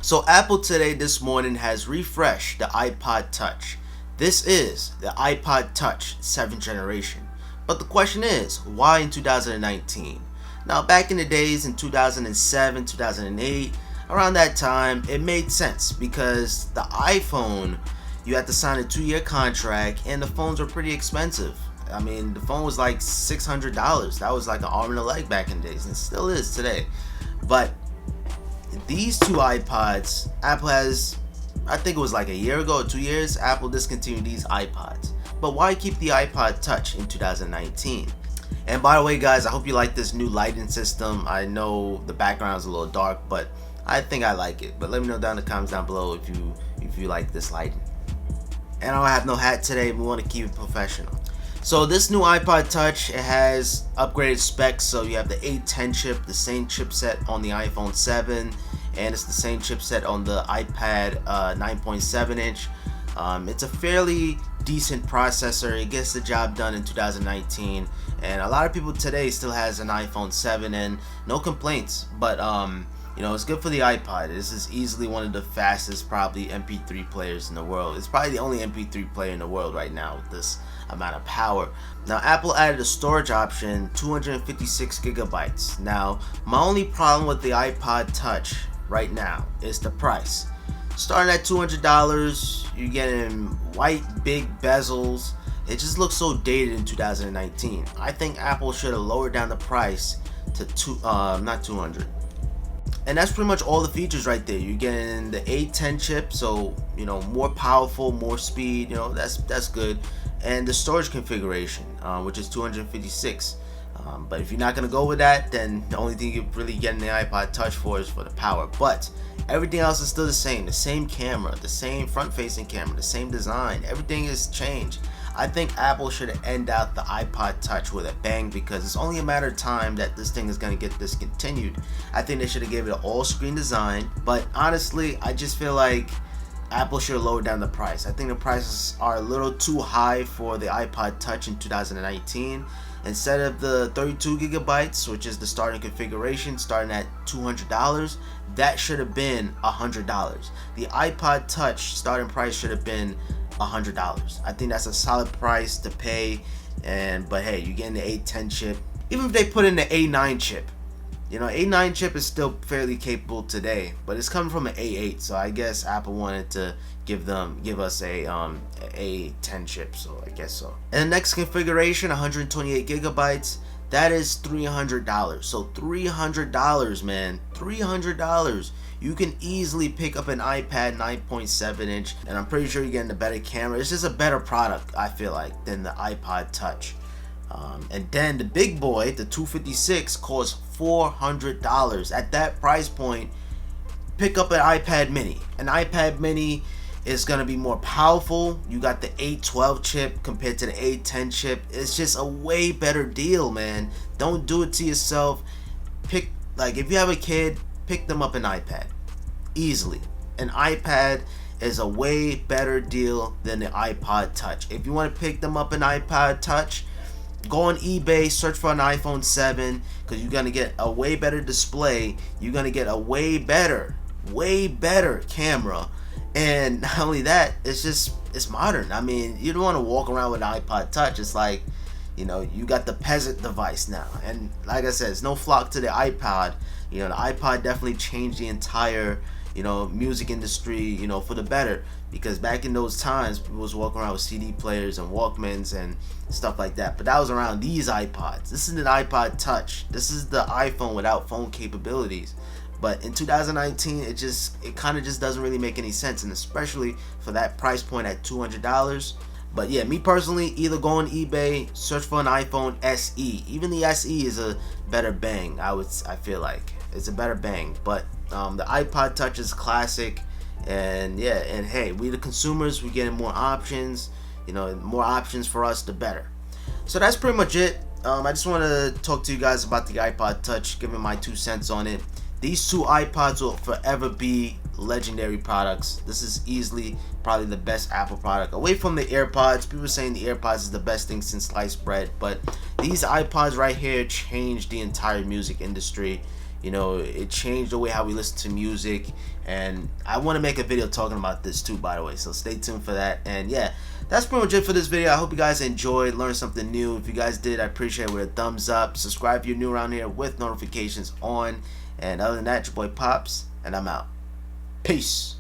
So Apple today this morning has refreshed the iPod Touch. This is the iPod Touch 7th generation. But the question is, why in 2019? Now back in the days in 2007, 2008, around that time, it made sense because the iPhone, you had to sign a 2-year contract and the phones were pretty expensive. I mean, the phone was like $600. That was like an arm and a leg back in the days, and it still is today. But these two iPods, Apple has, I think it was like a year ago or 2 years, Apple discontinued these iPods. But why keep the iPod Touch in 2019? And by the way, guys, I hope you like this new lighting system. I know the background is a little dark, but I think I like it. But let me know down in the comments down below if you like this lighting. And I don't have no hat today. We want to keep it professional. So this new iPod Touch, it has upgraded specs. So you have the A10 chip, the same chipset on the iPhone 7, and it's the same chipset on the iPad 9.7 inch. It's a fairly decent processor. It gets the job done in 2019, and a lot of people today still has an iPhone 7 and no complaints. But you know, it's good for the iPod. This is easily one of the fastest probably MP3 players in the world. It's probably the only MP3 player in the world right now with this amount of power. Now Apple added a storage option, 256 gigabytes. Now my only problem with the iPod Touch right now is the price. Starting at $200, you're getting white big bezels. It just looks so dated in 2019. I think Apple should have lowered down the price to not 200. And that's pretty much all the features right there. You're getting the A10 chip, so you know, more powerful, more speed. You know, that's good. And the storage configuration, which is 256. But if you're not gonna go with that, then the only thing you're really getting the iPod Touch for is for the power. But everything else is still the same camera, the same front-facing camera, the same design. Everything is changed. I think Apple should end out the iPod Touch with a bang, because it's only a matter of time that this thing is gonna get discontinued. I think they should have gave it an all-screen design. But honestly, I just feel like Apple should lower down the price. I think the prices are a little too high for the iPod Touch in 2019. Instead of the 32 gigabytes, which is the starting configuration, starting at $200, that should have been $100. The iPod Touch starting price should have been $100. I think that's a solid price to pay. But hey, you're getting the A10 chip. Even if they put in the A9 chip, you know, A9 chip is still fairly capable today, but it's coming from an A8, so I guess Apple wanted to give us a A10 chip, so I guess so. And the next configuration, 128 gigabytes, that is $300. So $300, man, $300. You can easily pick up an iPad 9.7 inch, and I'm pretty sure you're getting a better camera. It's just a better product, I feel like, than the iPod Touch. And then the big boy, the 256, costs $400. At that price point, pick up an iPad mini. An iPad mini is going to be more powerful. You got the A12 chip compared to the A10 chip. It's just a way better deal, man. Don't do it to yourself. If you have a kid, pick them up an iPad. Easily. An iPad is a way better deal than the iPod Touch. If you want to pick them up an iPod Touch, go on eBay, search for an iPhone 7, because you're going to get a way better display. You're going to get a way better camera. And not only that, it's modern. I mean, you don't want to walk around with an iPod Touch. It's like, you know, you got the peasant device now. And like I said, it's no flock to the iPod. You know, the iPod definitely changed the entire, you know, music industry, you know, for the better. Because back in those times, people was walking around with CD players and Walkmans and stuff like that. But that was around these iPods. This is an iPod Touch. This is the iPhone without phone capabilities. But in 2019, it kind of just doesn't really make any sense, and especially for that price point at $200. But yeah, me personally, either go on eBay, search for an iPhone SE. Even the SE is a better bang. I feel like it's a better bang. But the iPod Touch is classic. And yeah, and hey, we the consumers, we're getting more options. You know, more options for us, the better. So that's pretty much it. I just want to talk to you guys about the iPod Touch, giving my 2 cents on it. These two iPods will forever be legendary products. This is easily probably the best Apple product. Away from the AirPods, people are saying the AirPods is the best thing since sliced bread, but these iPods right here changed the entire music industry. You know, it changed the way how we listen to music, and I want to make a video talking about this too, by the way, so stay tuned for that. And yeah, that's pretty much it for this video. I hope you guys enjoyed, learned something new. If you guys did, I appreciate it with a thumbs up. Subscribe if you're new around here with notifications on. And other than that, your boy Pops, and I'm out. Peace.